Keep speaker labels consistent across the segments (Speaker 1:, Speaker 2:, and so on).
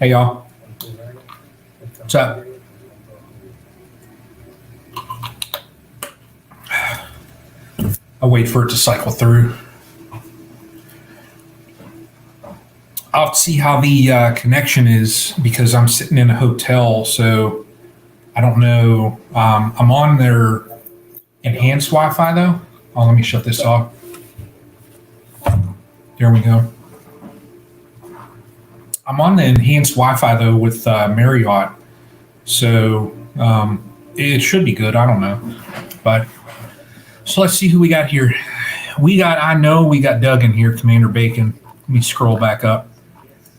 Speaker 1: Hey y'all, what's up? I'll wait for it to cycle through. I'll see how the connection is because I'm sitting in a hotel, so I don't know. I'm on their enhanced Wi-Fi though. Oh, let me shut this off. There we go. I'm on the enhanced Wi-Fi though with Marriott, so it should be good. I don't know, but so let's see who we got here. I know we got Doug in here, Commander Bacon. Let me scroll back up.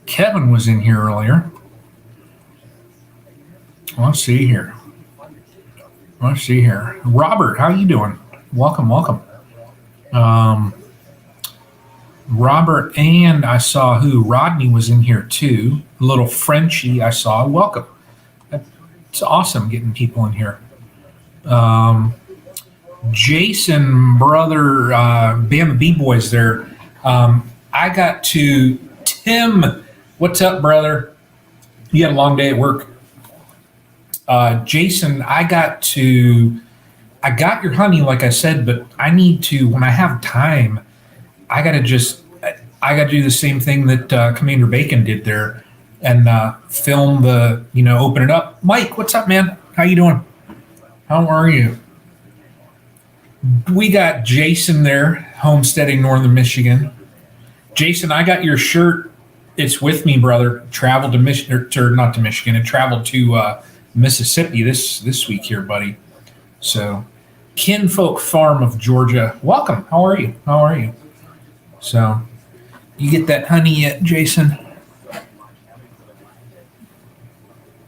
Speaker 1: Kevin was in here earlier. Let's see here. Robert, how you doing? Welcome. Robert, and I saw who? Rodney was in here too. A little Frenchie I saw. Welcome. It's awesome getting people in here. Jason, brother, Bama B-Boys there. I got to Tim. What's up, brother? You had a long day at work. Jason, I got your honey, like I said, but I need to, when I have time, I got to do the same thing that Commander Bacon did there and film open it up. Mike, what's up, man? How you doing? How are you? We got Jason there, homesteading Northern Michigan. Jason, I got your shirt. It's with me, brother. Traveled to Michigan, or not to Michigan. It traveled to Mississippi this week here, buddy. So, Kinfolk Farm of Georgia. Welcome. How are you? So, you get that honey yet, Jason?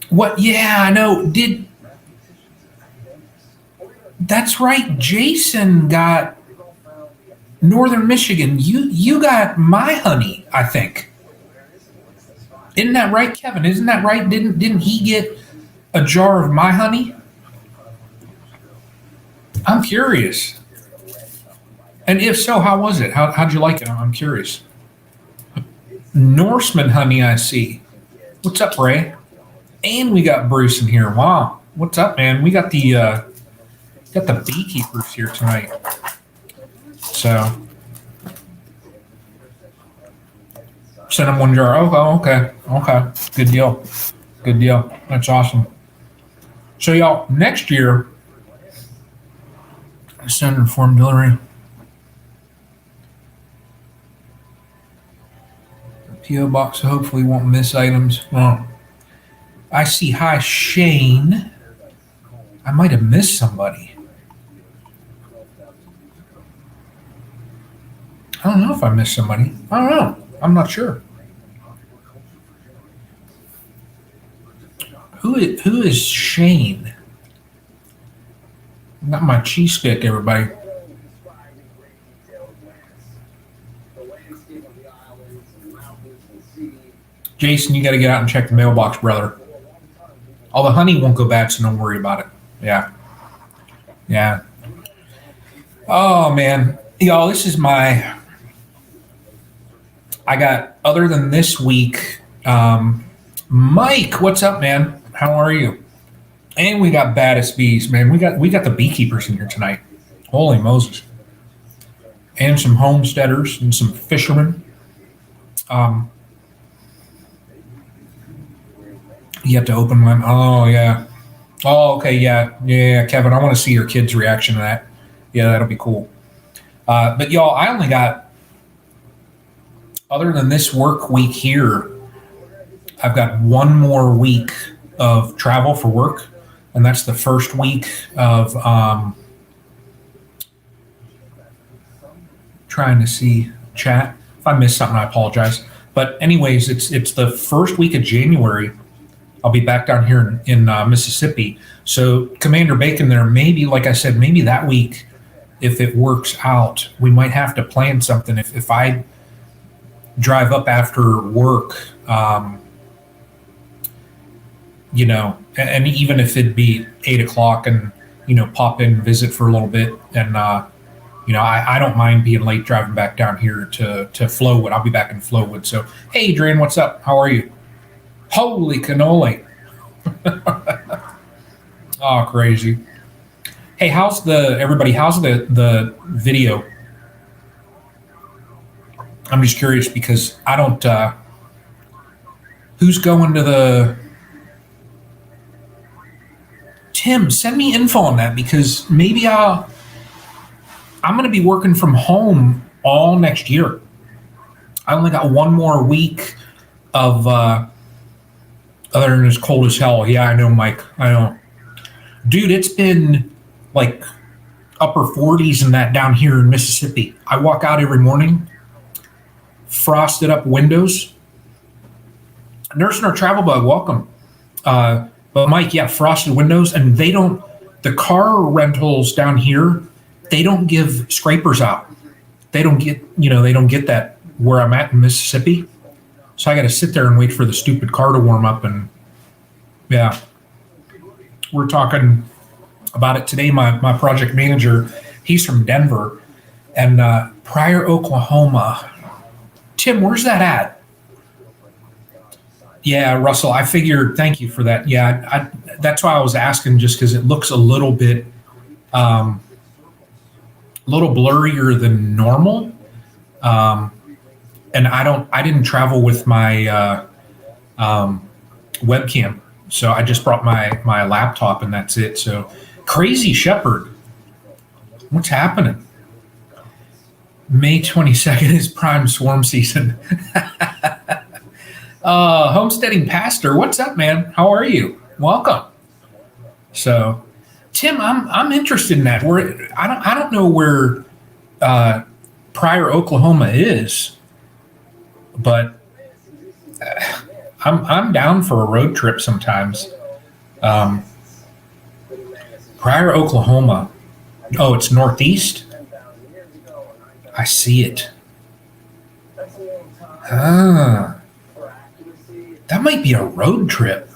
Speaker 1: What? Yeah, I know. That's right. Jason got Northern Michigan. You got my honey, I think. Isn't that right, Kevin? Isn't that right? Didn't he get a jar of my honey? I'm curious. And if so, how was it? How'd you like it? I'm curious. Norseman honey, I see. What's up, Ray? And we got Bruce in here. Wow. What's up, man? We got the beekeepers here tonight. So send them one jar. Oh, okay. Good deal. That's awesome. So y'all, next year, send informed delivery. PO box hopefully won't miss items. Well, I see. Hi, Shane. I might have missed somebody. I don't know if I missed somebody. I don't know. I'm not sure. Who is Shane? Not my cheese stick, everybody. Jason, you got to get out and check the mailbox, brother. All the honey won't go bad, so don't worry about it. Yeah. Oh, man. Y'all, this is I got, other than this week, Mike, what's up, man? How are you? And we got Baddest Bees, man. We got the beekeepers in here tonight. Holy Moses. And some homesteaders and some fishermen. You have to open one. Oh, yeah. Oh, okay, yeah, Kevin, I want to see your kids' reaction to that. Yeah, that'll be cool. But y'all, I only got, other than this work week here, I've got one more week of travel for work, and that's the first week of trying to see chat. If I missed something, I apologize. But anyways, it's the first week of January. I'll be back down here in Mississippi. So Commander Bacon there, maybe, like I said, maybe that week, if it works out, we might have to plan something. If I drive up after work, and even if it'd be 8 o'clock and, pop in and visit for a little bit and I don't mind being late driving back down here to Flowwood. I'll be back in Flowwood. So, hey, Adrian, what's up? How are you? Holy cannoli. Oh, crazy. Hey, how's the video? I'm just curious because I don't, who's going to Tim, send me info on that because maybe I'm going to be working from home all next year. I only got one more week of, other than it's cold as hell. Yeah, I know, Mike. I know. Dude, it's been like upper 40s and that down here in Mississippi. I walk out every morning, frosted up windows. Nurse and our travel bug, welcome. But Mike, yeah, frosted windows, and the car rentals down here, they don't give scrapers out. They don't get that where I'm at in Mississippi. So I got to sit there and wait for the stupid car to warm up. And yeah, we're talking about it today. My project manager, he's from Denver, and Pryor, Oklahoma. Tim, where's that at? Yeah, Russell, I figured. Thank you for that. Yeah, that's why I was asking, just because it looks a little bit, little blurrier than normal. And I didn't travel with my webcam, so I just brought my laptop and that's it. So, Crazy Shepherd, what's happening? May 22nd is prime swarm season. Homesteading Pastor, what's up, man? How are you? Welcome. So, Tim, I'm interested in that. I don't know where Pryor, Oklahoma is, but I'm down for a road trip sometimes. Pryor, Oklahoma. Oh, it's northeast. I see it. That might be a road trip.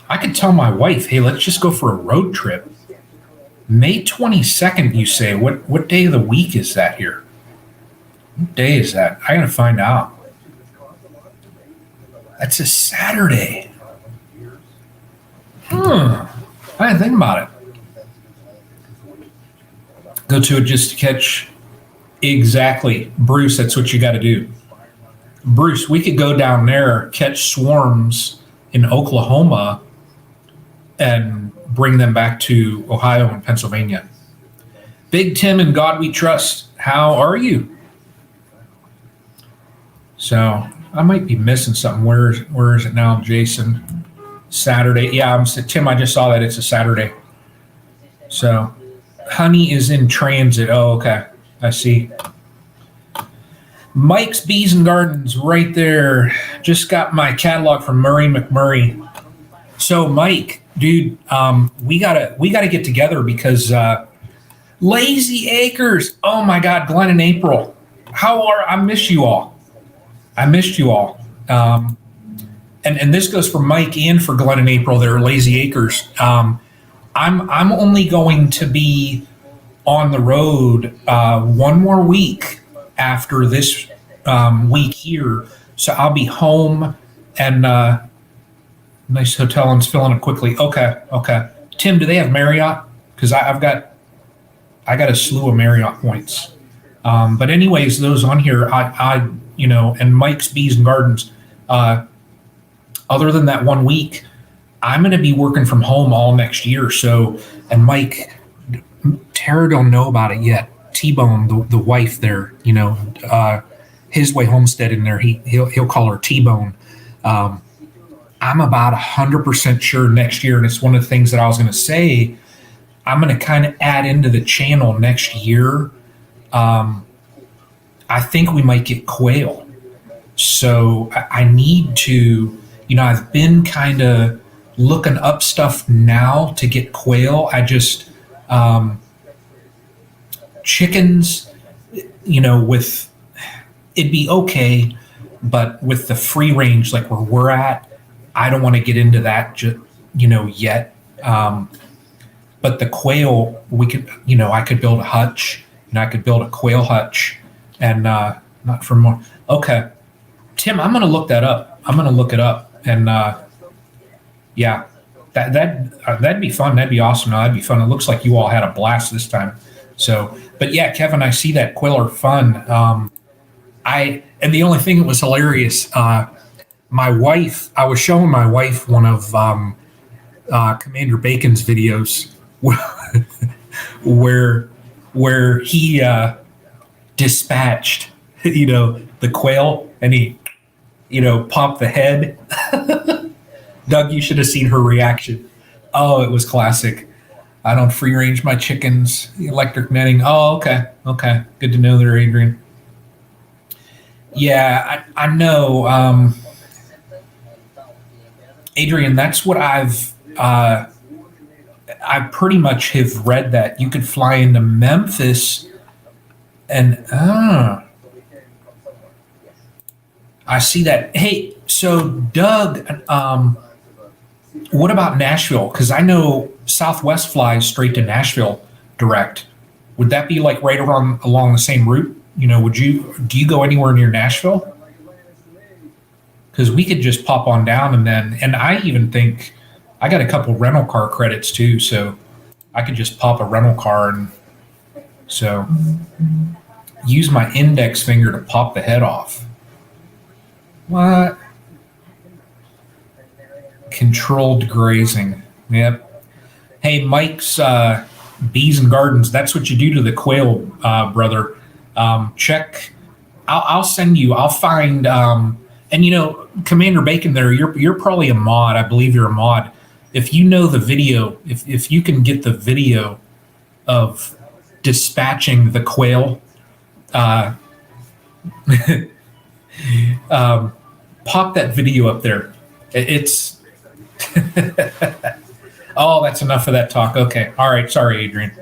Speaker 1: I could tell my wife, hey, let's just go for a road trip. May 22nd, you say. What day of the week is that here? What day is that? I gotta find out. That's a Saturday. I didn't think about it. Go to it just to catch. Exactly. Bruce, that's what you got to do. Bruce, we could go down there, catch swarms in Oklahoma, and bring them back to Ohio and Pennsylvania. Big Tim and God We Trust, how are you? So I might be missing something. Where is it now, Jason? Saturday. Yeah, Tim, I just saw that it's a Saturday. So honey is in transit. Oh, okay. I see. Mike's Bees and Gardens right there. Just got my catalog from Murray McMurray. So Mike, dude, we gotta get together because Lazy Acres. Oh my God, Glenn and April. I miss you all. I missed you all. And this goes for Mike and for Glenn and April. They're Lazy Acres. I'm only going to be on the road one more week after this week here. So I'll be home and nice hotel and filling it quickly. Okay. Tim, do they have Marriott? Because I got a slew of Marriott points. But anyways, those on here, I and Mike's Bees and Gardens, other than that 1 week, I'm going to be working from home all next year. So, and Mike, Tara don't know about it yet. T-Bone, the wife there, his way homesteading there, he'll call her T-Bone. I'm about 100% sure next year, and it's one of the things that I was going to say, I'm going to kind of add into the channel next year. I think we might get quail. So I need to, I've been kind of looking up stuff now to get quail. I just, chickens, with, it'd be okay, but with the free range, like where we're at, I don't want to get into that, yet. But the quail, we could, I could build a hutch and I could build a quail hutch and not for more. Okay, Tim, I'm going to look that up. I'm going to look it up, and yeah, that'd be fun. That'd be awesome. No, that'd be fun. It looks like you all had a blast this time. So, but yeah, Kevin, I see that Quiller fun. And the only thing that was hilarious, my wife, I was showing my wife one of Commander Bacon's videos where he dispatched, the quail, and he, popped the head. Doug, you should have seen her reaction. Oh, it was classic. I don't free range my chickens, electric netting. Oh, okay. Okay. Good to know there, Adrian. Yeah, I know. Adrian, that's what I pretty much have read that you could fly into Memphis and I see that. Hey, so Doug, what about Nashville? Because I know Southwest flies straight to Nashville direct. Would that be like right around along the same route? Do you go anywhere near Nashville? Because we could just pop on down and I even think I got a couple rental car credits too, so I could just pop a rental car and so use my index finger to pop the head off. What? Controlled grazing. Yep. Hey, Mike's Bees and Gardens. That's what you do to the quail, brother. Check. I'll send you. I'll find. And Commander Bacon, there. You're probably a mod. I believe you're a mod. If you know the video, if you can get the video of dispatching the quail, pop that video up there. It's oh, that's enough of that talk. Okay. All right. Sorry, Adrian.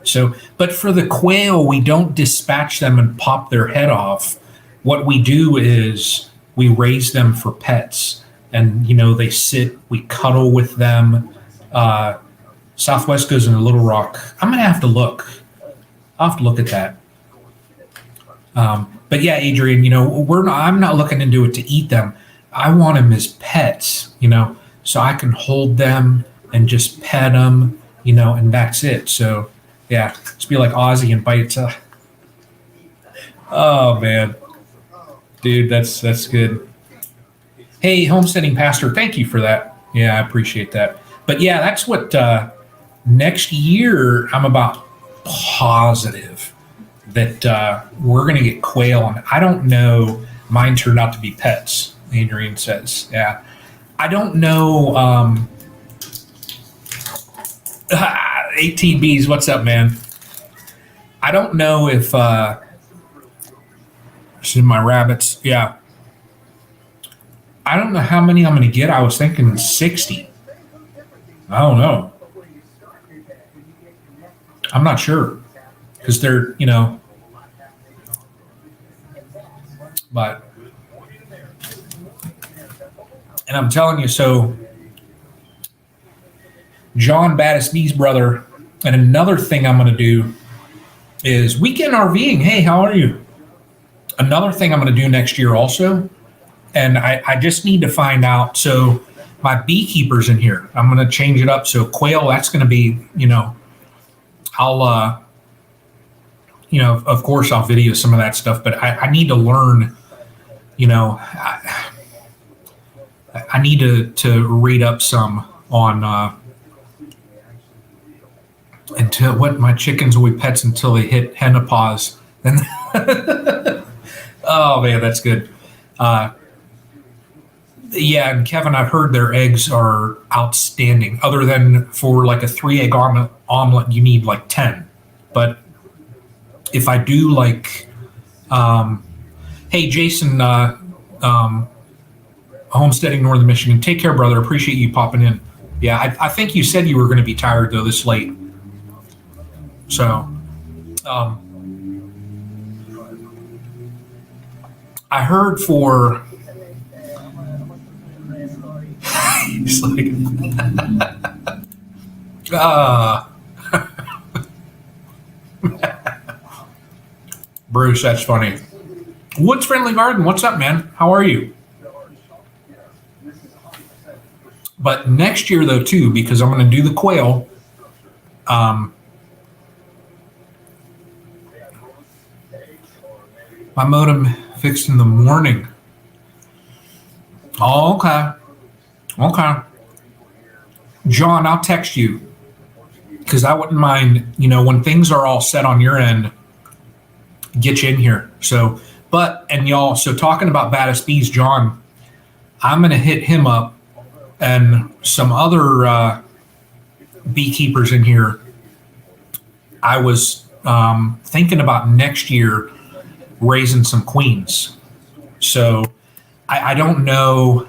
Speaker 1: So, but for the quail, we don't dispatch them and pop their head off. What we do is we raise them for pets, and they sit. We cuddle with them. Southwest goes into Little Rock. I'm gonna have to look. I'll have to look at that. But yeah, Adrian, I'm not looking into it to eat them. I want them as pets, so I can hold them and just pet them, and that's it. So yeah, just be like Ozzy and bite its. Oh man, dude, that's good. Hey, homesteading pastor, thank you for that. Yeah, I appreciate that. But yeah, that's what next year I'm about positive that we're going to get quail, and I don't know. Mine turned out to be pets. Adrian says, yeah. I don't know. 18 Bs, what's up, man? I don't know if this is my rabbits. Yeah. I don't know how many I'm going to get. I was thinking 60. I don't know. I'm not sure because they're, but, and I'm telling you, so John Battis B's brother, and another thing I'm going to do is weekend RVing. Hey, how are you? Another thing I'm going to do next year also, and I just need to find out. So my beekeepers in here, I'm going to change it up. So quail, that's going to be, I'll, of course I'll video some of that stuff, but I need to learn, I need to read up some on, until what my chickens will be pets until they hit henopause. And oh man, that's good. Yeah, and Kevin, I've heard their eggs are outstanding. Other than for like a 3-egg omelet, you need like 10. But if I do like, hey Jason, homesteading Northern Michigan, take care, brother. Appreciate you popping in. Yeah, I think you said you were going to be tired though this late. So, I heard for. He's like, Bruce. That's funny. Woods Friendly Garden, what's up, man? How are you? But next year, though, too, because I'm going to do the quail. My modem fixed in the morning. Oh, okay. Okay. John, I'll text you because I wouldn't mind, when things are all set on your end, get you in here. So, and y'all, so talking about Baddest Bees, John, I'm going to hit him up and some other beekeepers in here. I was thinking about next year raising some queens. So I don't know.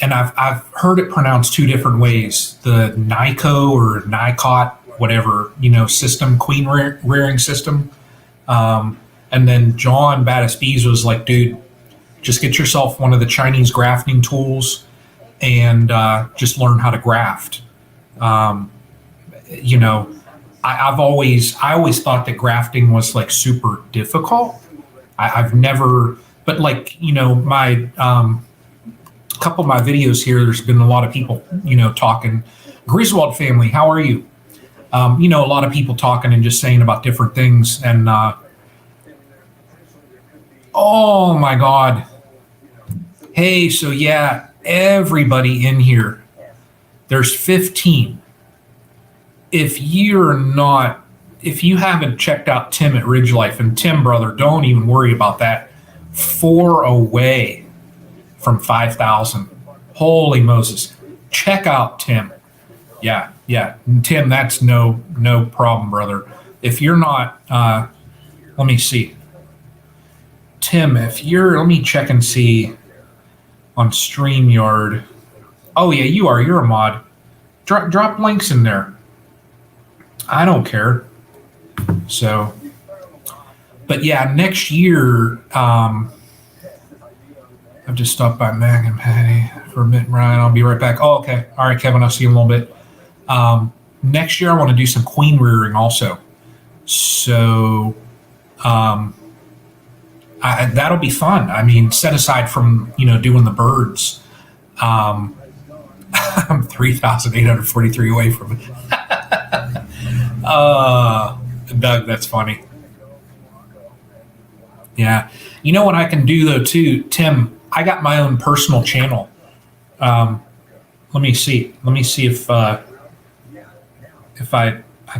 Speaker 1: And I've heard it pronounced two different ways: the NICO or NICOT, whatever system, queen rearing system. And then John Baddest Bees was like, "Dude, just get yourself one of the Chinese grafting tools and just learn how to graft." I always thought that grafting was like super difficult. I've never, but my couple of my videos here, there's been a lot of people, talking. Griswold family, how are you? A lot of people talking and just saying about different things. And oh my God. Hey, so yeah, everybody in here, there's 15. If you haven't checked out Tim at Ridge Life, and Tim, brother, don't even worry about that. 4 away from 5,000. Holy Moses. Check out Tim. Yeah. Tim, that's no problem, brother. If you're not, let me see. Tim, let me check and see on StreamYard. Oh yeah, you are. You're a mod. Drop links in there. I don't care. So, but yeah, next year, I've just stopped by Mac and Patty for a minute, Ryan. I'll be right back. Oh, okay. All right, Kevin, I'll see you in a little bit. Next year, I want to do some queen rearing also. So, that'll be fun. I mean, set aside from, doing the birds. I'm 3,843 away from it. Doug, that's funny. Yeah. You know what I can do though too, Tim? I got my own personal channel. Let me see if I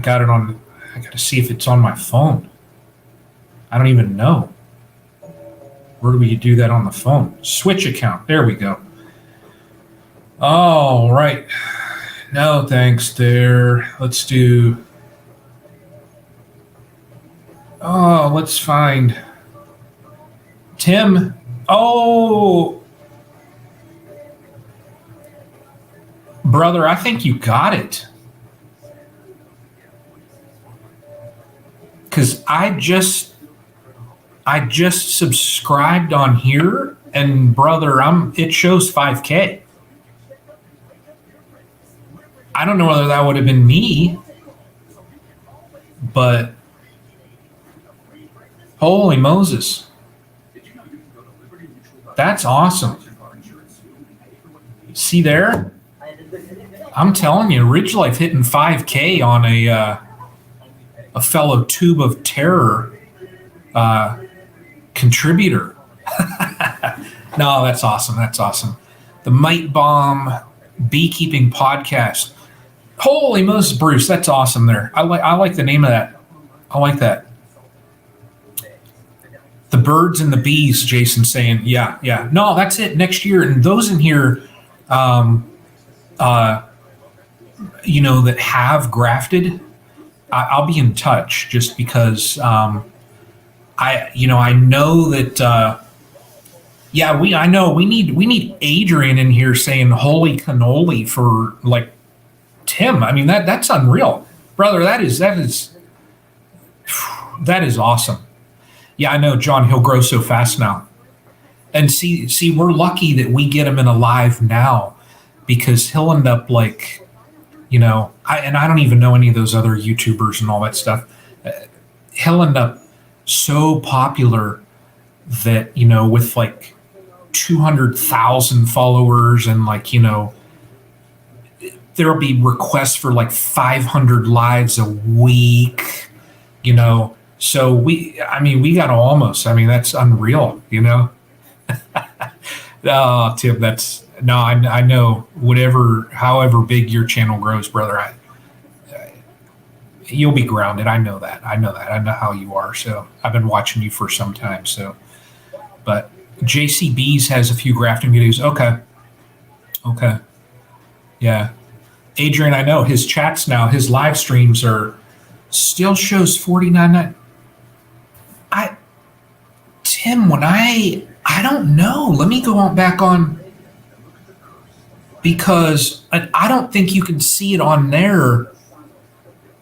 Speaker 1: got it on. I got to see if it's on my phone. I don't even know. Where do we do that on the phone? Switch account. There we go. All right. No, thanks there. Let's do. Oh, let's find Tim. Oh, brother, I think you got it. Because I just subscribed on here, and brother, it shows 5K. I don't know whether that would have been me, but holy Moses. That's awesome. See there? I'm telling you, Ridge Life hitting 5K on a fellow Tube of Terror contributor. No, that's awesome. That's awesome. The Mite Bomb Beekeeping Podcast. Holy Moses, Bruce, that's awesome there. I like the name of that. I like that. The birds and the bees, Jason saying, yeah. No, that's it. Next year, and those in here, that have grafted, I'll be in touch just because I know that I know we need Adrian in here saying holy cannoli for like Tim. I mean that's unreal, brother. That is awesome. Yeah, I know, John. He'll grow so fast now, and see, we're lucky that we get him in a live now, because he'll end up like, I don't even know any of those other YouTubers and all that stuff. He'll end up so popular that, with like 200,000 followers, and like, there'll be requests for like 500 lives a week, So we got almost, that's unreal, Oh, Tim, no, I know however big your channel grows, brother, you'll be grounded. I know that. I know how you are. So I've been watching you for some time. So, but JCB's has a few grafting videos. Okay. Yeah. Adrian, I know his chats now, his live streams still shows 49. Tim, I don't know. Let me go on back on, because I don't think you can see it on there.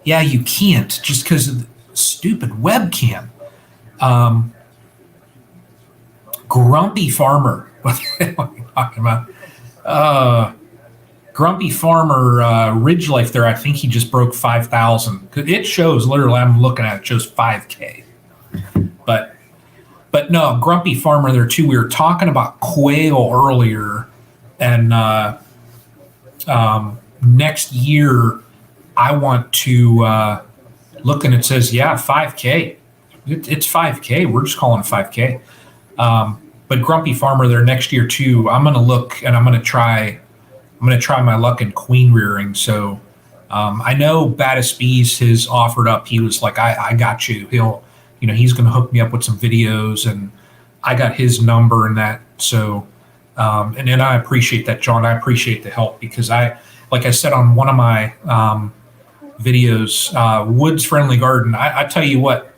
Speaker 1: Yeah, you can't, just because of the stupid webcam. Grumpy Farmer. What the hell are you talking about? Grumpy Farmer, Ridge Life there, I think he just broke 5,000. It shows, literally, I'm looking at it, shows 5K. But no, Grumpy Farmer there too. We were talking about quail earlier, and next year I want to look, and it says, 5K. It's 5K. We're just calling it 5K. But Grumpy Farmer there next year too. I'm going to look, and I'm going to try my luck in queen rearing. So I know Baddest Bees has offered up. He was like, I got you. He's going to hook me up with some videos, and I got his number and that. So, and then I appreciate that, John. I appreciate the help, because like I said on one of my videos, Woods Friendly Garden, I tell you what,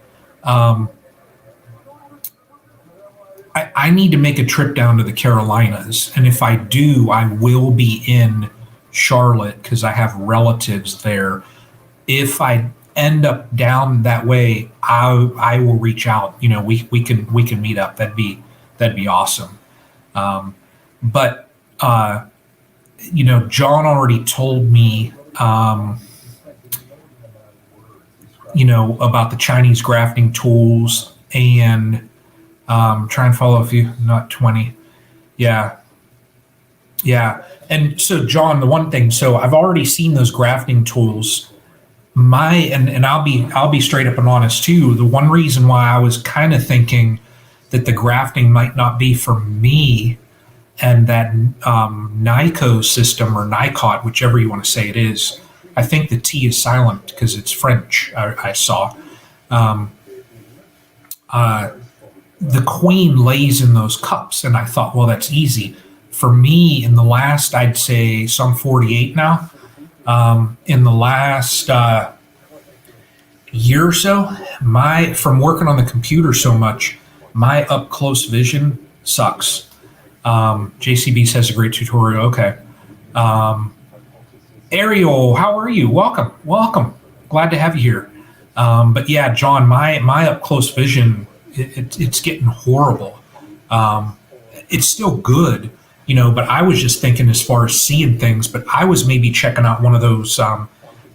Speaker 1: I need to make a trip down to the Carolinas. And if I do, I will be in Charlotte because I have relatives there. If I end up down that way, I will reach out. We can meet up. That'd be awesome. But John already told me, about the Chinese grafting tools, and try and follow a few, not 20. Yeah. And so, John, the one thing, so I've already seen those grafting tools. And I'll be straight up and honest too. The one reason why I was kind of thinking that the grafting might not be for me, and that NICO system, or NICOT, whichever you want to say it is, I think the T is silent because it's French. I saw. The queen lays in those cups, and I thought, well, that's easy. For me, in the last, I'd say, so I'm 48 now. In the last year or so, from working on the computer so much, my up close vision sucks. JCB says a great tutorial. Okay. Ariel, how are you? Welcome. Glad to have you here. But yeah, John, my up close vision, it's getting horrible. It's still good, but I was just thinking as far as seeing things, but I was maybe checking out one of those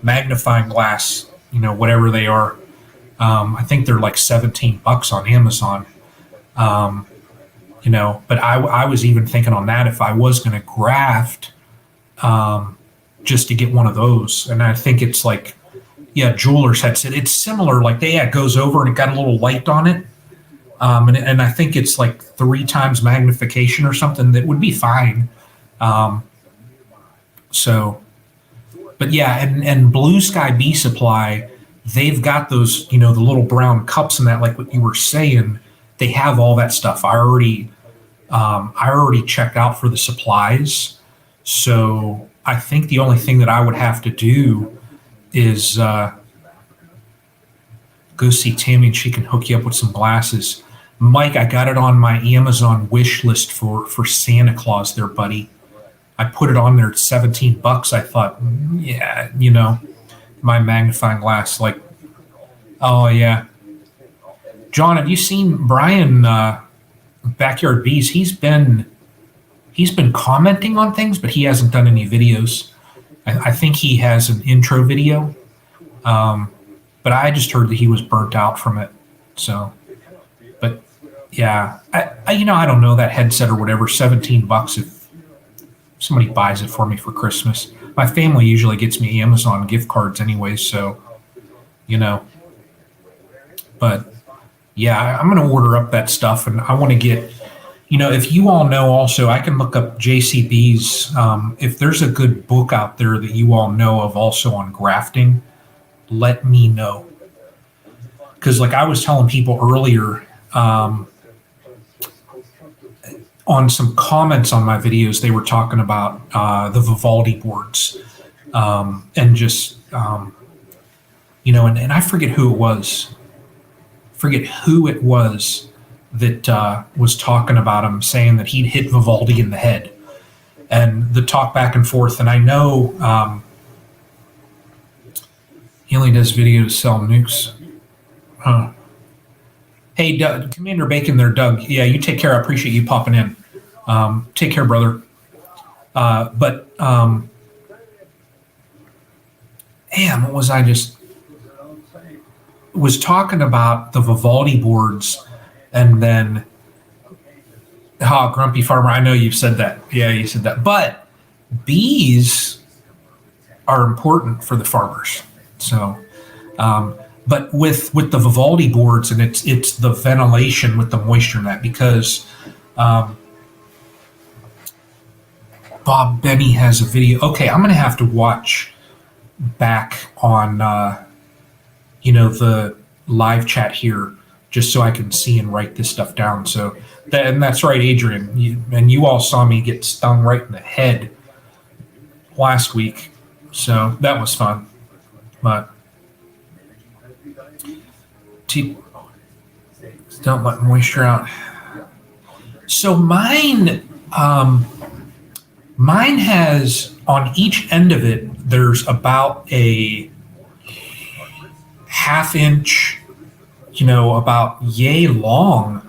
Speaker 1: magnifying glass, whatever they are. I think they're like $17 on Amazon. But I was even thinking on that if I was going to graft, just to get one of those. And I think it's like, Jewelers had said it's similar. Like it goes over and it got a little light on it. And I think it's like 3 times magnification or something. That would be fine. But yeah, and Blue Sky Bee Supply, they've got those, the little brown cups and that, like what you were saying, they have all that stuff. I already checked out for the supplies. So I think the only thing that I would have to do is go see Tammy, and she can hook you up with some glasses. Mike, I got it on my Amazon wish list for Santa Claus there, buddy. I put it on there at $17. I thought, my magnifying glass, like, oh yeah. John, have you seen Brian Backyard Bees? He's been commenting on things, but he hasn't done any videos. I think he has an intro video, but I just heard that he was burnt out from it. So Yeah, I don't know that headset or whatever, $17 if somebody buys it for me for Christmas. My family usually gets me Amazon gift cards anyway, so you know. But yeah, I'm going to order up that stuff, and I want to get. If you all know, also I can look up JCB's. If there's a good book out there that you all know of, also on grafting, let me know. Because like I was telling people earlier. On some comments on my videos, they were talking about the Vivaldi boards, and just and I forget who it was. That was talking about him, saying that he'd hit Vivaldi in the head, and the talk back and forth. And I know he only does videos to sell nukes. Huh. Hey, Doug, Commander Bacon there, Doug. Yeah, you take care. I appreciate you popping in. Take care, brother. But what was I just was talking about the Vivaldi boards, and then Grumpy Farmer. I know you've said that. Yeah, you said that. But bees are important for the farmers. So. But with the Vivaldi boards, and it's the ventilation with the moisture in that, because Bob Benny has a video. Okay, I'm going to have to watch back on the live chat here, just so I can see and write this stuff down. So and that's right, Adrian. You all saw me get stung right in the head last week, so that was fun. But don't let moisture out. So mine has, on each end of it, there's about a half inch, about yay long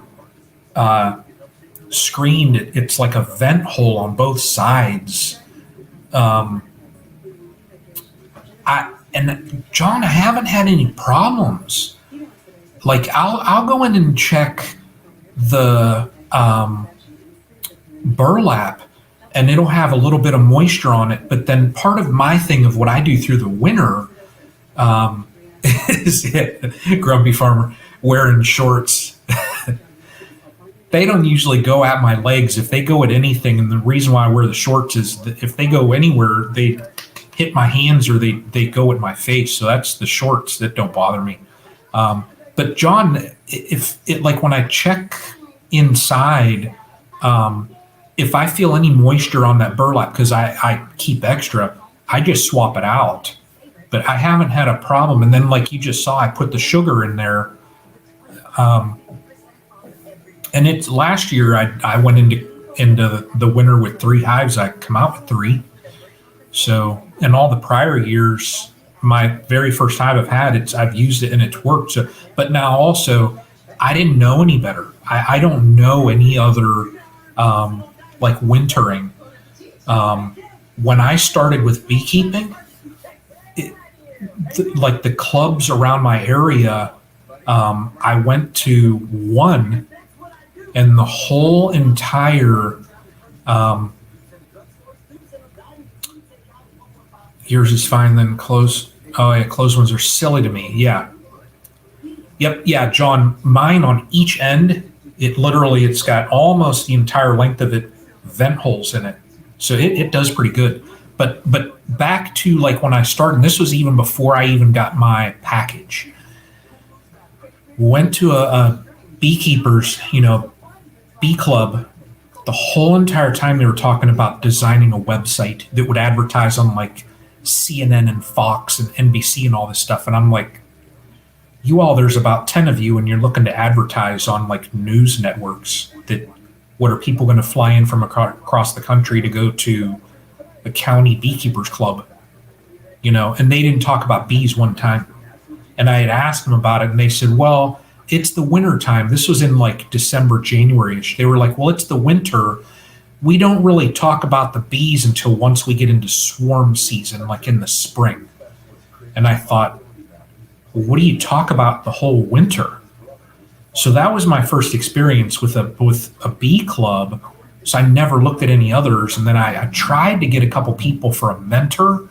Speaker 1: screen. It's like a vent hole on both sides. And John, I haven't had any problems. Like I'll go in and check the burlap, and it'll have a little bit of moisture on it. But then part of my thing of what I do through the winter is Grumpy Farmer wearing shorts. They don't usually go at my legs. If they go at anything, and the reason why I wear the shorts is that if they go anywhere, they hit my hands or they go at my face. So that's the shorts that don't bother me. But John, if it, like when I check inside, if I feel any moisture on that burlap, because I keep extra, I just swap it out. But I haven't had a problem. And then, like you just saw, I put the sugar in there. And it's last year I went into the winter with 3 hives. I come out with 3. So, in all the prior years, my very first hive I've had, I've used it and it's worked. So, but now also, I didn't know any better. I don't know any other like wintering. When I started with beekeeping, like the clubs around my area, I went to 1, and the whole entire yours is fine, then close. Oh yeah, closed ones are silly to me. Yeah. Yep. Yeah, John, mine on each end, it's got almost the entire length of it vent holes in it. So it does pretty good. But back to like when I started, and this was even before I even got my package. Went to a beekeepers, bee club. The whole entire time they were talking about designing a website that would advertise on like CNN and Fox and NBC and all this stuff. And I'm like, there's about 10 of you and you're looking to advertise on like news networks what are people going to fly in from across the country to go to the county beekeepers club, and they didn't talk about bees one time. And I had asked them about it and they said, well, it's the winter time. This was in like December, January-ish. They were like, well, it's the winter. We don't really talk about the bees until once we get into swarm season, like in the spring. And I thought, well, what do you talk about the whole winter? So that was my first experience with a bee club. So I never looked at any others, and then I tried to get a couple people for a mentor,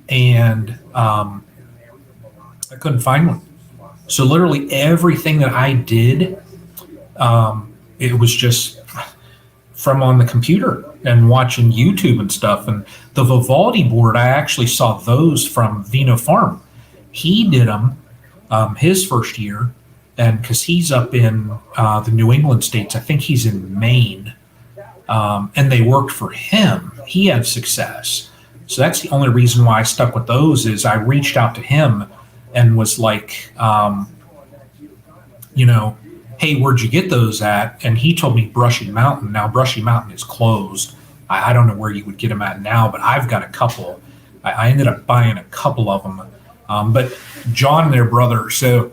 Speaker 1: and I couldn't find one. So literally everything that I did, it was just from on the computer and watching YouTube and stuff. And the Vivaldi board, I actually saw those from Vino Farm. He did them his first year, and because he's up in the New England states, I think he's in Maine, and they worked for him. He had success. So that's the only reason why I stuck with those is I reached out to him and was like, hey, where'd you get those at? And he told me Brushy Mountain. Now, Brushy Mountain is closed. I don't know where you would get them at now, but I've got a couple. I ended up buying a couple of them. But John, their brother, so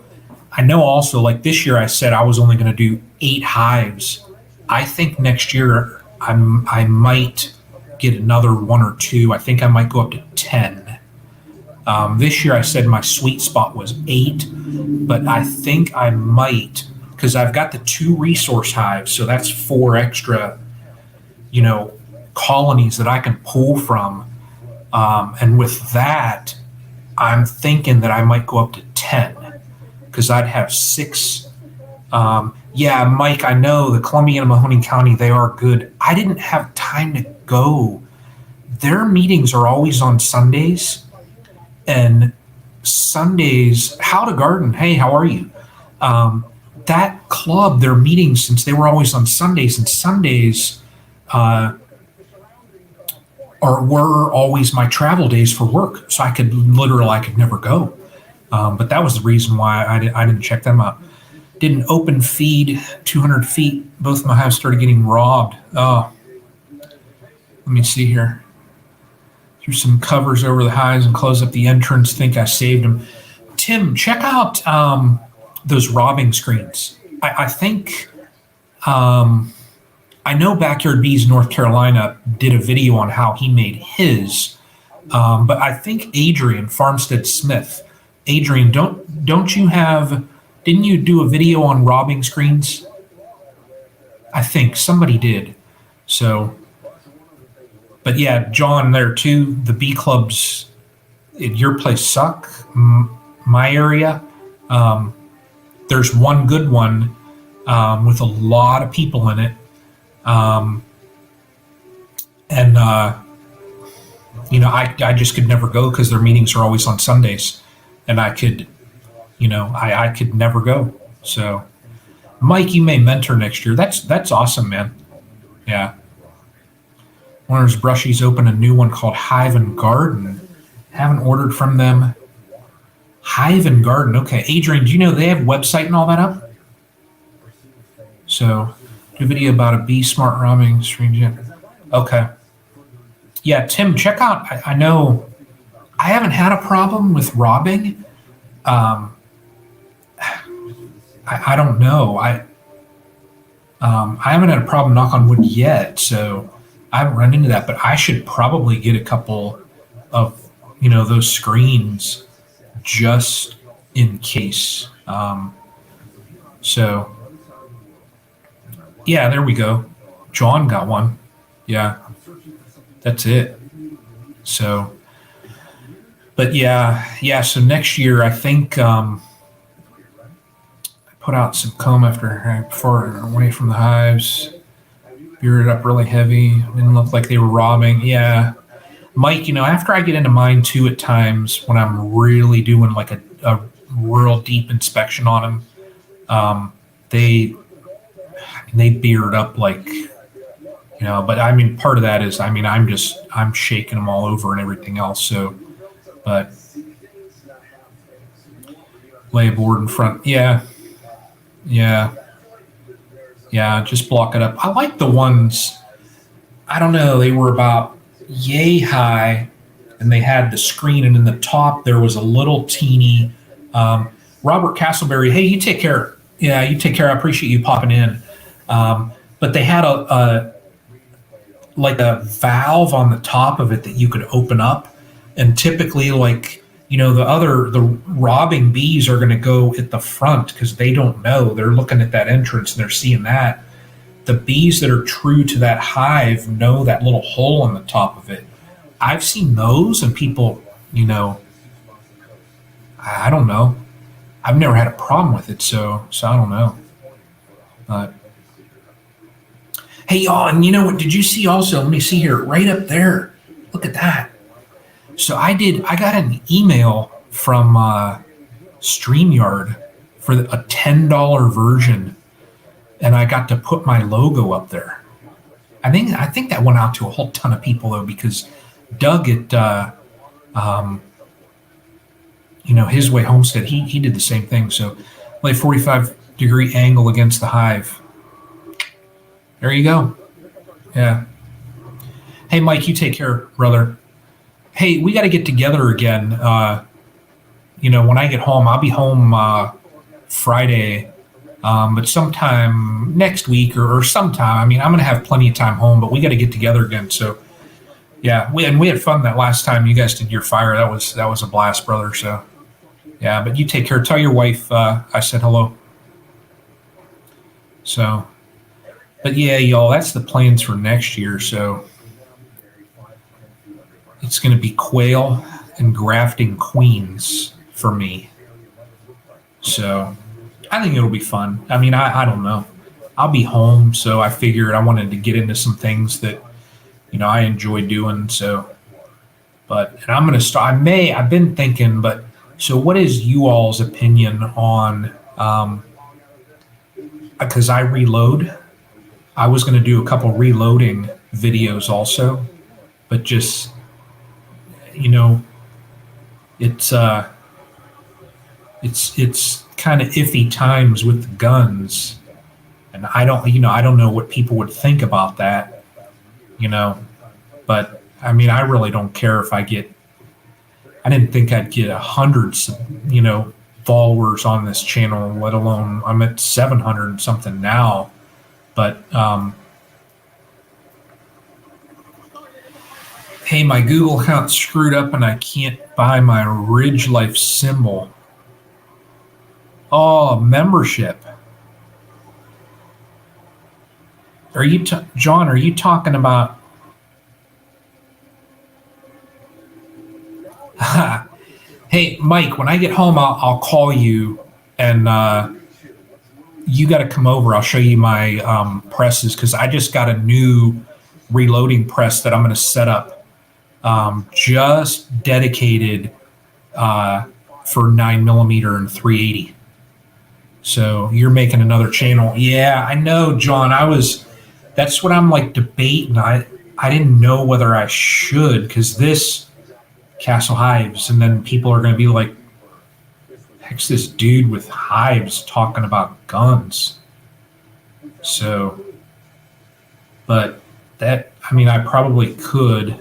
Speaker 1: I know also, like this year I said I was only going to do 8 hives. I think next year I might get another 1 or 2. I think I might go up to 10. This year I said my sweet spot was 8, but I think I might, because I've got the 2 resource hives, so that's 4 extra, colonies that I can pull from. And with that, I'm thinking that I might go up to 10, because I'd have 6. Yeah, Mike, I know the Columbia and Mahoning County, they are good. I didn't have time to go. Their meetings are always on Sundays. And Sundays, How to Garden, hey, how are you? That club, their meetings, since they were always on Sundays, and Sundays were always my travel days for work. So I could never go. But that was the reason why I didn't check them out. Didn't open feed 200 feet. Both of my hives started getting robbed. Oh, let me see here. Threw some covers over the hives and close up the entrance. Think I saved them. Tim, check out those robbing screens. I think I know Backyard Bees North Carolina did a video on how he made his, but I think Adrian Farmstead Smith. Adrian, didn't you do a video on robbing screens? I think somebody did. So, but yeah, John, there too. The bee clubs at your place suck. My area, there's one good one with a lot of people in it, and I just could never go because their meetings are always on Sundays, and I could never go. So, Mike, you may mentor next year. That's awesome, man. Yeah. Wonders Brushy's open a new one called Hive and Garden. Haven't ordered from them. Hive and Garden. Okay, Adrian, do you know they have a website and all that up? So, do a video about a bee smart robbing stream. Okay. Yeah, Tim, check out. I know I haven't had a problem with robbing. I don't know. I haven't had a problem, knock on wood, yet, so I haven't run into that. But I should probably get a couple of those screens just in case. So yeah, there we go. John got one. Yeah, that's it. So, but yeah. So next year, I think I put out some comb before away from the hives. Bearded up really heavy. Didn't look like they were robbing. Yeah, Mike. After I get into mine too, at times when I'm really doing like a real deep inspection on them, they beard up like. But I mean, part of that is, I'm shaking them all over and everything else. So, but lay a board in front. Yeah. Just block it up. I like the ones, I don't know, they were about yay high and they had the screen, and in the top, there was a little teeny, Robert Castleberry. Hey, you take care. Yeah, you take care. I appreciate you popping in. But they had a valve on the top of it that you could open up, and typically, like, the robbing bees are going to go at the front because they don't know. They're looking at that entrance and they're seeing that. The bees that are true to that hive know that little hole on the top of it. I've seen those, and people, I don't know. I've never had a problem with it, so I don't know. But hey, y'all, and you know what? Did you see also? Let me see here, right up there. Look at that. So I got an email from StreamYard for a $10 version, and I got to put my logo up there. I think that went out to a whole ton of people though, because Doug at His Way Homestead, he did the same thing. So like 45-degree angle against the hive. There you go. Yeah. Hey, Mike, you take care, brother. Hey, we got to get together again. When I get home, I'll be home Friday, but sometime next week or sometime. I mean, I'm going to have plenty of time home, but we got to get together again. So, yeah, we had fun that last time you guys did your fire. That was a blast, brother. So, yeah, but you take care. Tell your wife I said hello. So, but yeah, y'all, that's the plans for next year. So it's going to be quail and grafting queens for me. So I think it'll be fun. I mean, I don't know. I'll be home, so I figured I wanted to get into some things that, I enjoy doing. So, and I'm going to start. I've been thinking, but so what is you all's opinion on, because I reload. I was going to do a couple reloading videos also, but just, it's kind of iffy times with the guns, and I don't know what people would think about that, but I mean, I really don't care if I didn't think I'd get 100, followers on this channel, let alone I'm at 700 and something now. But hey, my Google account screwed up and I can't buy my Ridge Life symbol. Oh, membership. John, are you talking about? Hey, Mike, when I get home, I'll call you, and you got to come over. I'll show you my presses, because I just got a new reloading press that I'm going to set up, just dedicated for 9mm and 380. So you're making another channel. Yeah, I know, John. That's what I'm like debating. I didn't know whether I should, because this Castle Hives, and then people are going to be like, heck's this dude with hives talking about guns. So, but I probably could.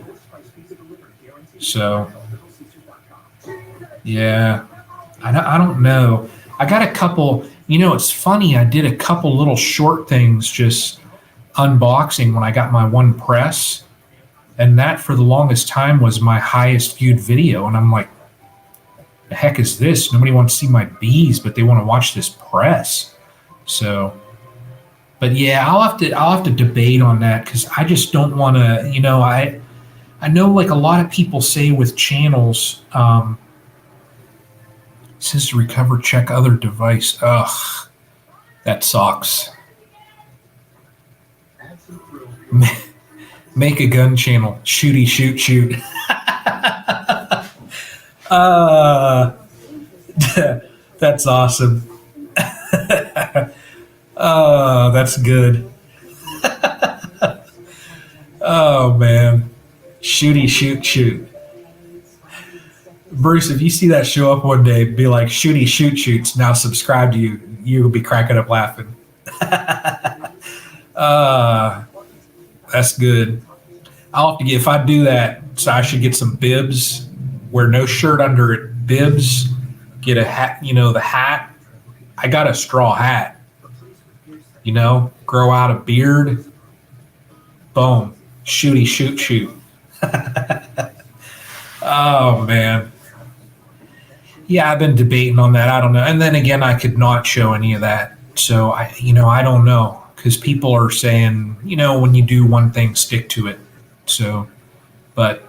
Speaker 1: So, yeah, I don't know. I got a couple, it's funny. I did a couple little short things, just unboxing when I got my one press. And that for the longest time was my highest viewed video. And I'm like, the heck is this? Nobody wants to see my bees, but they want to watch this press. So, but yeah, I'll have to debate on that, because I just don't want to, I know like a lot of people say with channels, says to recover, check other device. Ugh, that sucks. Make a gun channel. Shooty, shoot, shoot. That's awesome. Oh, that's good. Oh, man. Shooty, shoot, shoot. Bruce, if you see that show up one day, be like, shooty, shoot, shoots. Now subscribe to you. You'll be cracking up laughing. That's good. I'll have to get, if I do that, so I should get some bibs, wear no shirt under it, bibs, get a hat, the hat. I got a straw hat, grow out a beard, boom, shooty, shoot, shoot. Oh, man. Yeah, I've been debating on that. I don't know. And then again, I could not show any of that. So I don't know because people are saying, when you do one thing, stick to it. So, but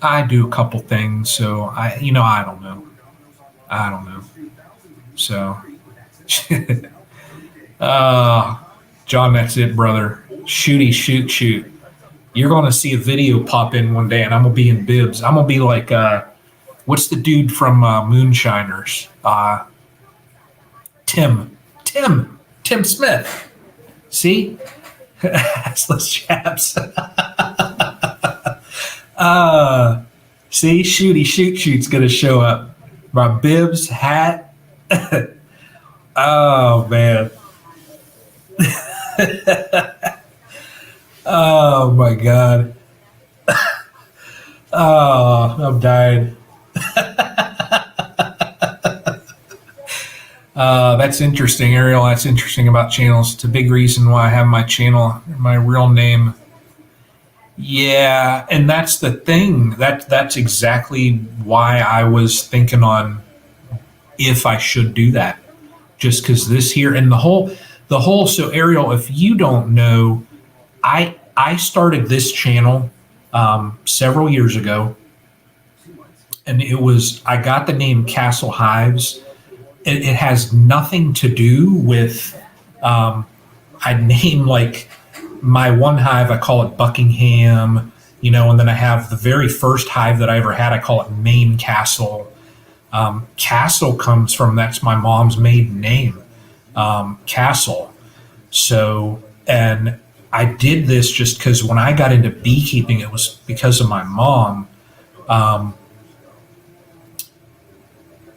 Speaker 1: I do a couple things. So I don't know. I don't know. So, John, that's it, brother. Shooty, shoot, shoot. You're going to see a video pop in one day and I'm going to be in bibs. I'm going to be like, what's the dude from Moonshiners? Tim Smith. See? Assless chaps. See? Shooty Shoot Shoot's going to show up. My bibs, hat. Oh, man. Oh, my God. Oh, I'm dying. That's interesting, Ariel. That's interesting about channels. It's a big reason why I have my channel, my real name. Yeah, and that's the thing. That's exactly why I was thinking on if I should do that. Just because this here and the whole. So Ariel, if you don't know, I started this channel several years ago, and I got the name Castle Hives. It has nothing to do with I name like my one hive, I call it Buckingham, and then I have the very first hive that I ever had, I call it Maine Castle. Castle comes from, that's my mom's maiden name, Castle. So, and I did this just because when I got into beekeeping, it was because of my mom.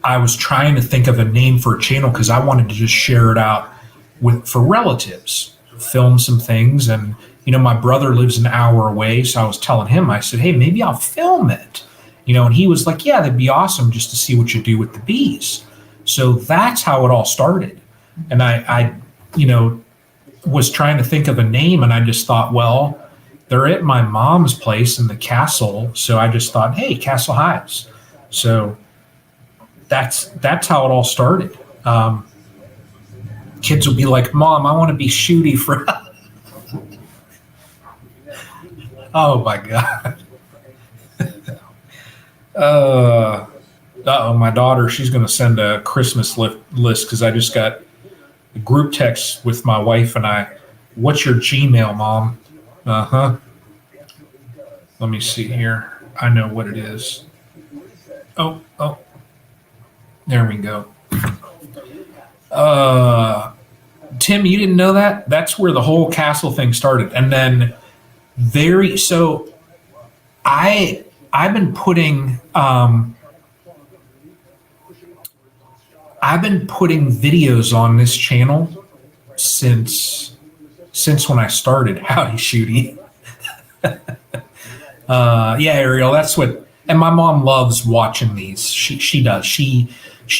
Speaker 1: I was trying to think of a name for a channel because I wanted to just share it out for relatives, film some things. And, my brother lives an hour away. So I was telling him, I said, hey, maybe I'll film it, and he was like, yeah, that'd be awesome just to see what you do with the bees. So that's how it all started. And I was trying to think of a name and I just thought, well, they're at my mom's place in the castle. So I just thought, hey, Castle Hives. So that's how it all started. Kids will be like, Mom, I want to be Shooty for. Oh my God. My daughter, she's going to send a Christmas list because I just got a group text with my wife and I. What's your Gmail, Mom? Let me see here. I know what it is. Oh. There we go. Tim, you didn't know that? That's where the whole castle thing started. And then I've been putting videos on this channel since when I started. Howdy, Shooty. Yeah, Ariel, that's what. And my mom loves watching these. She does. She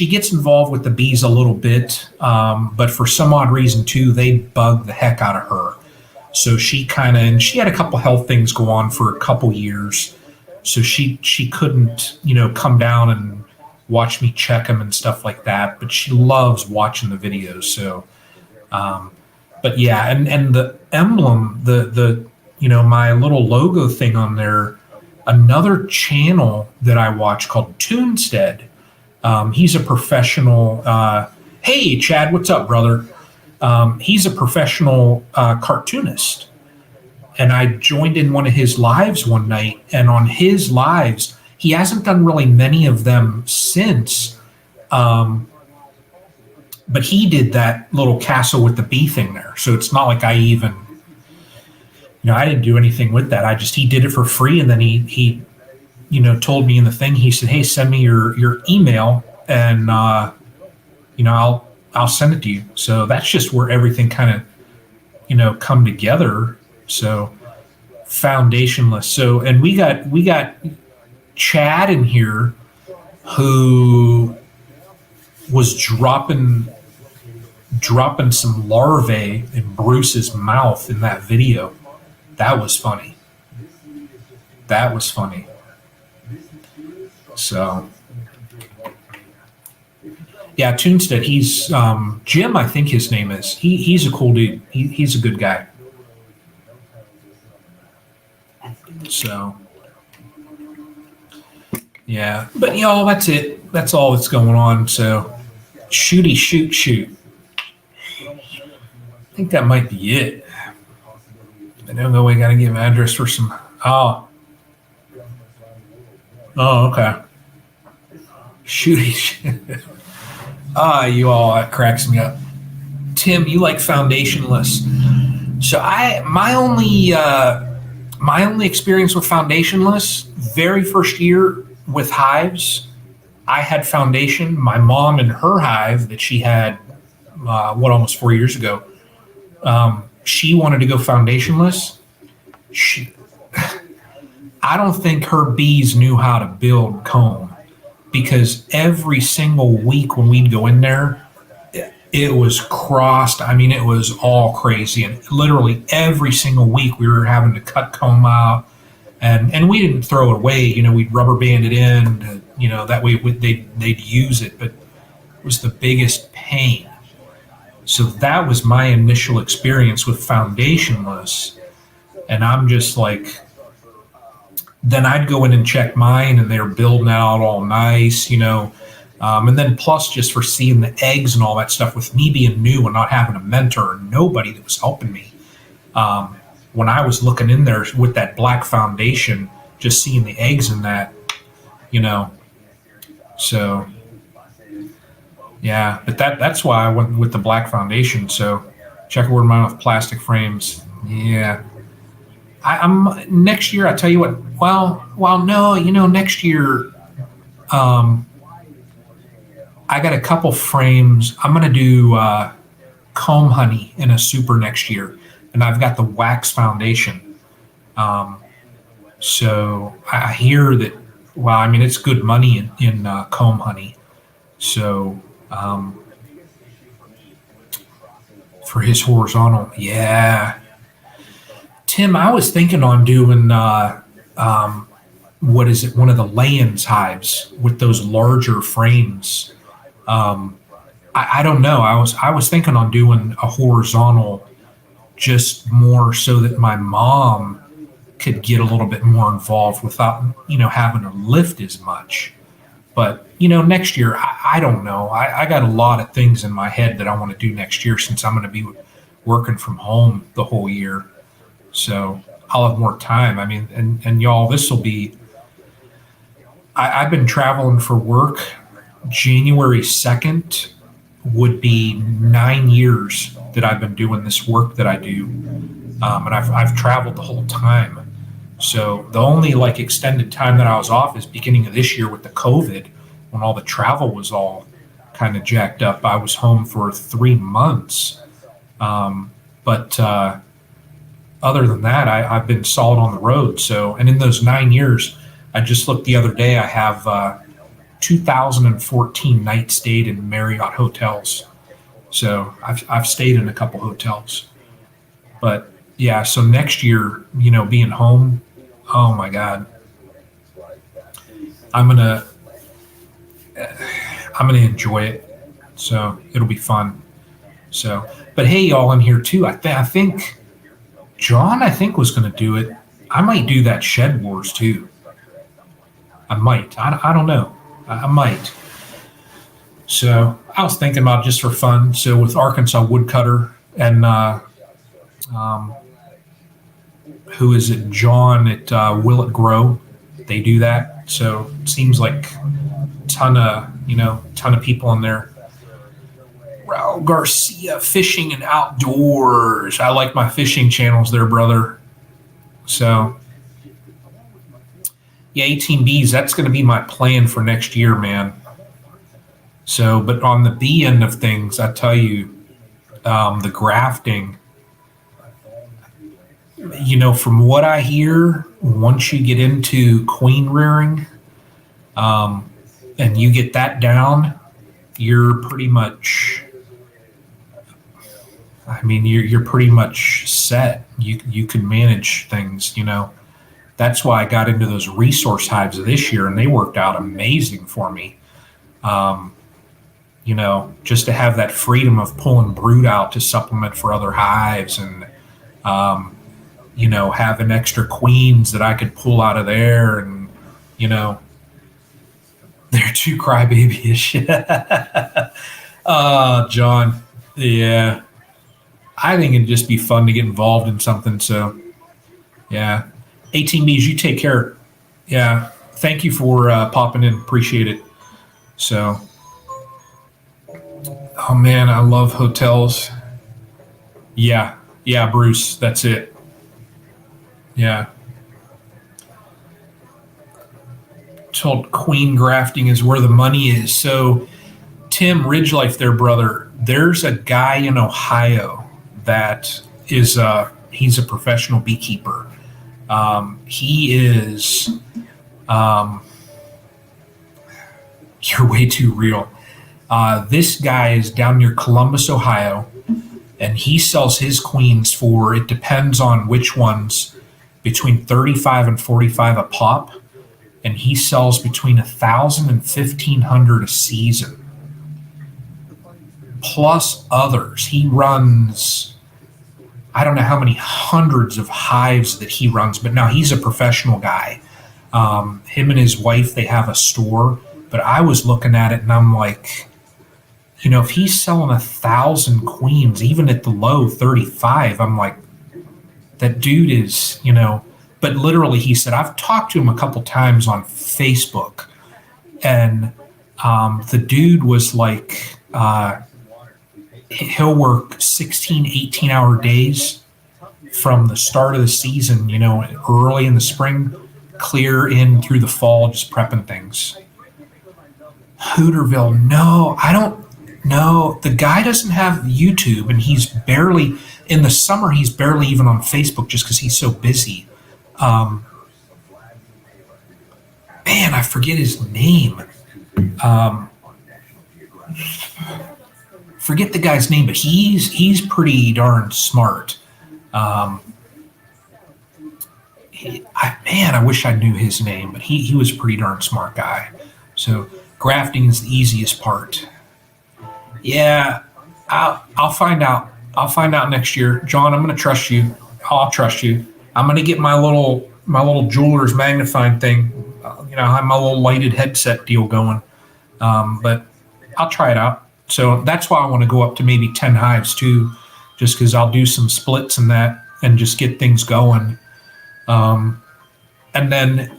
Speaker 1: gets involved with the bees a little bit, but for some odd reason too, they bug the heck out of her. So she had a couple health things go on for a couple years. So she couldn't, come down and watch me check them and stuff like that. But she loves watching the videos. So, but yeah, and the emblem, the my little logo thing on there. Another channel that I watch called Toonstead. He's a professional. Hey, Chad, what's up, brother? He's a professional cartoonist. And I joined in one of his lives one night. And on his lives, he hasn't done really many of them since. But he did that little castle with the bee thing there. So it's not like I even, I didn't do anything with that. He did it for free. And then he told me in the thing, he said, hey, send me your email and, I'll send it to you. So that's just where everything kind of, come together. So foundationless. So, and we got Chad in here who was dropping some larvae in Bruce's mouth in that video. That was funny. So Yeah, Tunstead. He's Jim. I think his name is. He's a cool dude. He's a good guy. So yeah, but y'all, that's it. That's all that's going on. So shooty shoot shoot. I think that might be it. I don't know. We got to give an address for some. Oh, okay. Shooty. You all, that cracks me up. Tim, you like foundationless. So my only experience with foundationless, very first year with hives, I had foundation. My mom in her hive that she had, almost 4 years ago, she wanted to go foundationless. I don't think her bees knew how to build comb, because every single week when we'd go in there, it was crossed. I mean, it was all crazy. And literally every single week we were having to cut comb out, and we didn't throw it away. We'd rubber band it in, that way they'd use it, but it was the biggest pain. So that was my initial experience with foundationless. And I'm just like, then I'd go in and check mine, and they're building out all nice, and then plus just for seeing the eggs and all that stuff, with me being new and not having a mentor or nobody that was helping me. When I was looking in there with that black foundation, just seeing the eggs in that, so yeah, but that's why I went with the black foundation. So checkerboard mine with plastic frames. Yeah. I'm next year. I tell you what. Well, no. Next year, I got a couple frames. I'm gonna do comb honey in a super next year, and I've got the wax foundation. So I hear that. Well, I mean, it's good money in comb honey. So for his horizontal, yeah. Tim, I was thinking on doing what is it? One of the Layens hives with those larger frames. I don't know. I was thinking on doing a horizontal, just more so that my mom could get a little bit more involved without having to lift as much. But next year, I don't know. I got a lot of things in my head that I want to do next year, since I'm going to be working from home the whole year. So I'll have more time. I mean, and y'all, this will be, I've been traveling for work. January 2nd would be 9 years that I've been doing this work that I do. And I've traveled the whole time. So the only extended time that I was off is beginning of this year with the COVID, when all the travel was all kind of jacked up. I was home for 3 months. But other than that, I've been solid on the road. So, and in those 9 years, I just looked the other day, I have 2014 nights stayed in Marriott hotels. So I've stayed in a couple hotels. But yeah, so next year, being home, oh my God, I'm gonna enjoy it. So it'll be fun. So, but hey, y'all in here too. I think John, was going to do it. I might do that Shed Wars too. I might. I don't know. I might. So I was thinking about just for fun. So with Arkansas Woodcutter and who is it? John at Will It Grow. They do that. So it seems like ton of people in there. Raul Garcia, Fishing and Outdoors. I like my fishing channels there, brother. So, yeah, 18 bees. That's going to be my plan for next year, man. So, but on the bee end of things, I tell you, the grafting, from what I hear, once you get into queen rearing, and you get that down, you're pretty much, you're pretty much set. You can manage things, That's why I got into those resource hives this year, and they worked out amazing for me. just to have that freedom of pulling brood out to supplement for other hives and, having extra queens that I could pull out of there. And, they're too crybaby-ish. John. Yeah. I think it'd just be fun to get involved in something. So, yeah. 18Bs, you take care. Yeah. Thank you for popping in. Appreciate it. So, oh man, I love hotels. Yeah. Yeah, Bruce, that's it. Yeah. Told queen grafting is where the money is. So, Tim Ridgelife, there, brother, there's a guy in Ohio that is he's a professional beekeeper. He is you're way too real. This guy is down near Columbus, Ohio, and he sells his queens for, it depends on which ones, between 35 and 45 a pop, and he sells between 1,000 and 1,500 a season, plus others. He runs, I don't know how many hundreds of hives that he runs, but now he's a professional guy. Him and his wife, they have a store, but I was looking at it and I'm like, if he's selling 1,000 queens, even at the low 35, I'm like, that dude is, but literally he said, I've talked to him a couple times on Facebook, and the dude was like, he'll work 16, 18-hour days from the start of the season, early in the spring, clear in through the fall, just prepping things. Hooterville, no, I don't know. The guy doesn't have YouTube, and he's barely, in the summer, he's barely even on Facebook just because he's so busy. Man, I forget his name. Forget the guy's name, but he's pretty darn smart. I wish I knew his name, but he was a pretty darn smart guy. So grafting is the easiest part. Yeah, I'll find out. I'll find out next year, John. I'm going to trust you. I'll trust you. I'm going to get my little jeweler's magnifying thing. I have my little lighted headset deal going, but I'll try it out. So that's why I want to go up to maybe 10 hives too, just because I'll do some splits and that and just get things going. And then,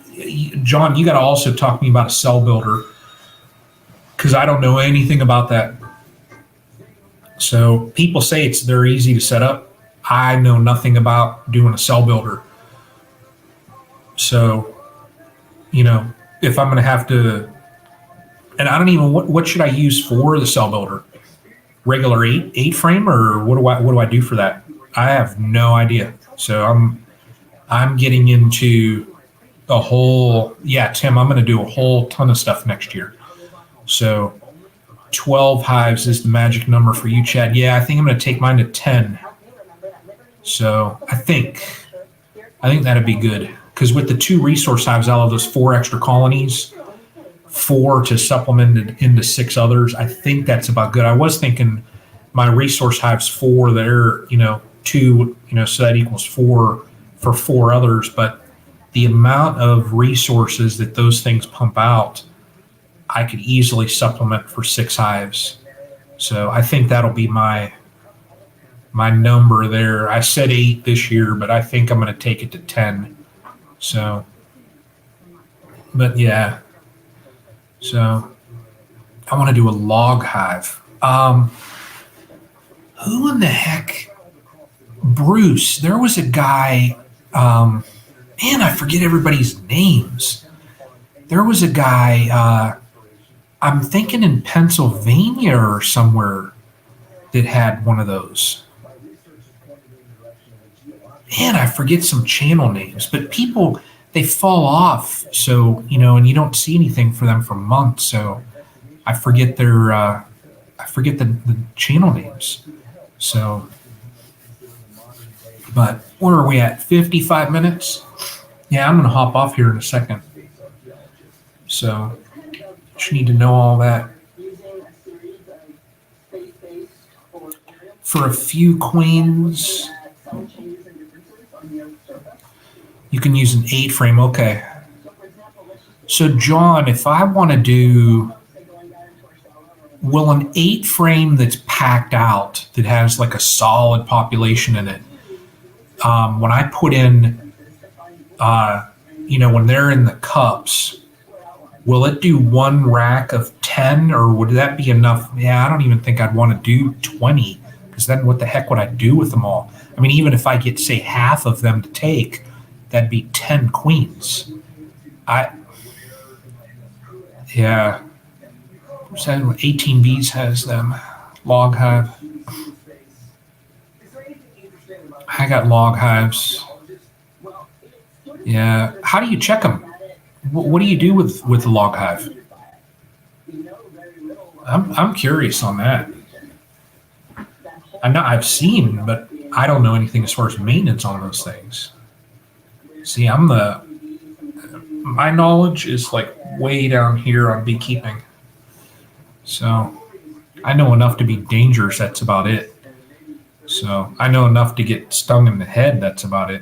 Speaker 1: John, you got to also talk to me about a cell builder, because I don't know anything about that. So people say they're easy to set up. I know nothing about doing a cell builder. So, if I'm going to have to, and I don't even, what should I use for the cell builder? Regular eight frame, or what do I do for that? I have no idea. So I'm getting into a whole, Tim, I'm going to do a whole ton of stuff next year. So 12 hives is the magic number for you, Chad. Yeah, I think I'm going to take mine to 10. So I think that'd be good, because with the 2 resource hives, I'll have those 4 extra colonies, 4 to supplement it into 6 others. I think that's about good. I was thinking my resource hives 4, they're 2, so that equals 4 for 4 others. But the amount of resources that those things pump out, I could easily supplement for 6 hives. So I think that'll be my number there. I said 8 this year, but I think I'm going to take it to 10. So, but yeah. So I want to do a log hive. Who in the heck? Bruce. There was a guy, I forget everybody's names. There was a guy, I'm thinking in Pennsylvania or somewhere, that had one of those. I forget some channel names, but people, they fall off. So, and you don't see anything for them for months. So I forget the channel names. So, but where are we at? 55 minutes? Yeah, I'm going to hop off here in a second. So, just need to know all that. for a few queens, you can use an 8 frame. Okay. So, John, if I want to do, will an 8 frame that's packed out, that has like a solid population in it, when I put in, when they're in the cups, will it do one rack of 10 or would that be enough? Yeah, I don't even think I'd want to do 20 because then what the heck would I do with them all? I mean, even if I get, say, half of them to take, that'd be 10 queens. Yeah. 18Bs has them. Log hive. I got log hives. Yeah. How do you check them? What do you do with the log hive? I'm curious on that. I've seen, but I don't know anything as far as maintenance on those things. See, my knowledge is like way down here on beekeeping. So I know enough to be dangerous. That's about it. So I know enough to get stung in the head. That's about it.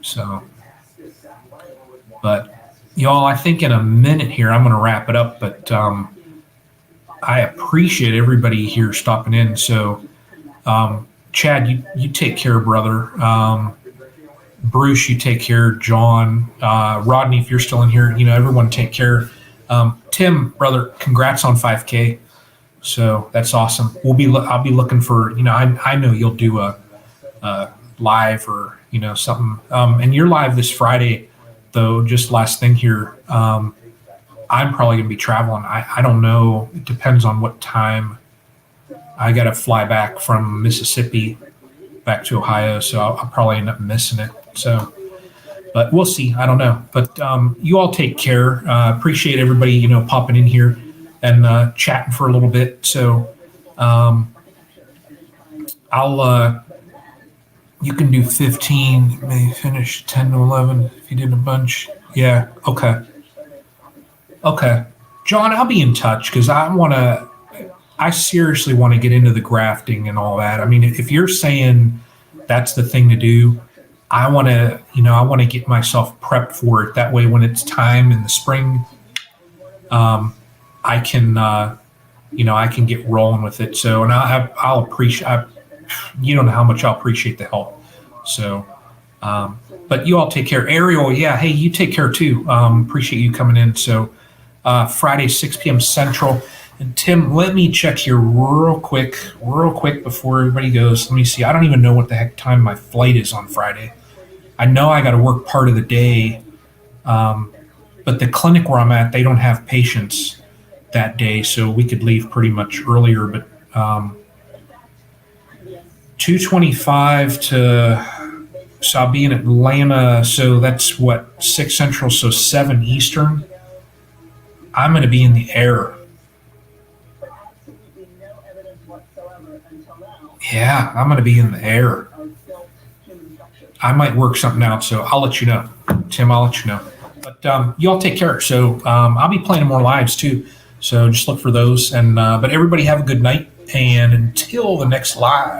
Speaker 1: So, but y'all, I think in a minute here, I'm going to wrap it up, but, I appreciate everybody here stopping in. So, Chad, you take care, brother. Bruce, you take care. John, Rodney, if you're still in here, everyone take care. Tim, brother, congrats on 5K. So that's awesome. I'll be looking for, I know you'll do a live or, something. And you're live this Friday, though. Just last thing here. I'm probably going to be traveling. I don't know. It depends on what time I got to fly back from Mississippi back to Ohio. So I'll probably end up missing it. So, but we'll see. I don't know. But you all take care. Appreciate everybody, popping in here and chatting for a little bit. So you can do 15, maybe finish 10 to 11 if you did a bunch. Yeah. Okay. John, I'll be in touch because I seriously want to get into the grafting and all that. I mean, if you're saying that's the thing to do, I want to get myself prepped for it. That way, when it's time in the spring, I can get rolling with it. So, and I'll appreciate, you don't know how much I'll appreciate the help. So, but you all take care. Ariel, yeah, hey, you take care too. Appreciate you coming in. So, Friday, 6 p.m. Central. And Tim, let me check here real quick before everybody goes. Let me see. I don't even know what the heck time my flight is on Friday. I know I got to work part of the day, but the clinic where I'm at, they don't have patients that day, so we could leave pretty much earlier. But 2:25 so I'll be in Atlanta, so that's what, 6 Central, so 7 Eastern. I'm going to be in the air. Yeah, I'm going to be in the air. I might work something out, so I'll let you know. Tim, I'll let you know. But you all take care. So I'll be playing more lives too. So just look for those. And but everybody have a good night. And until the next live.